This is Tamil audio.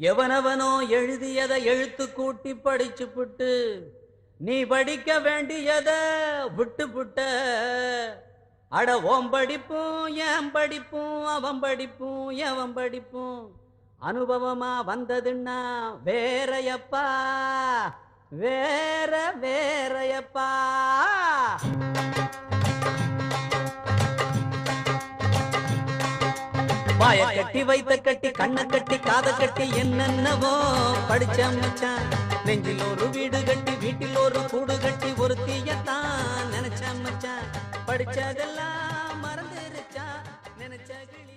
எவனவனோ எழுதியதை எழுத்து கூட்டி படிச்சு புட்டு நீ படிக்க வேண்டியத விட்டு புட்ட. அட ஓம் படிப்பும் என் படிப்பும் அவன் படிப்பும் எவன் படிப்பும் அனுபவமா வந்ததுன்னா வேறையப்பா வேற வேறையப்பா. வாய கட்டி வைத்த கட்டி கண்ண கட்டி காத கட்டி என்னென்னவோ படிச்ச மச்சான். நெஞ்சில் ஒரு வீடு கட்டி வீட்டில் ஒரு கூடு கட்டி ஒரு தீயத்தான் நினைச்ச மச்சான். படிச்சதெல்லாம் மறந்துருச்சா நினைச்ச கிளி.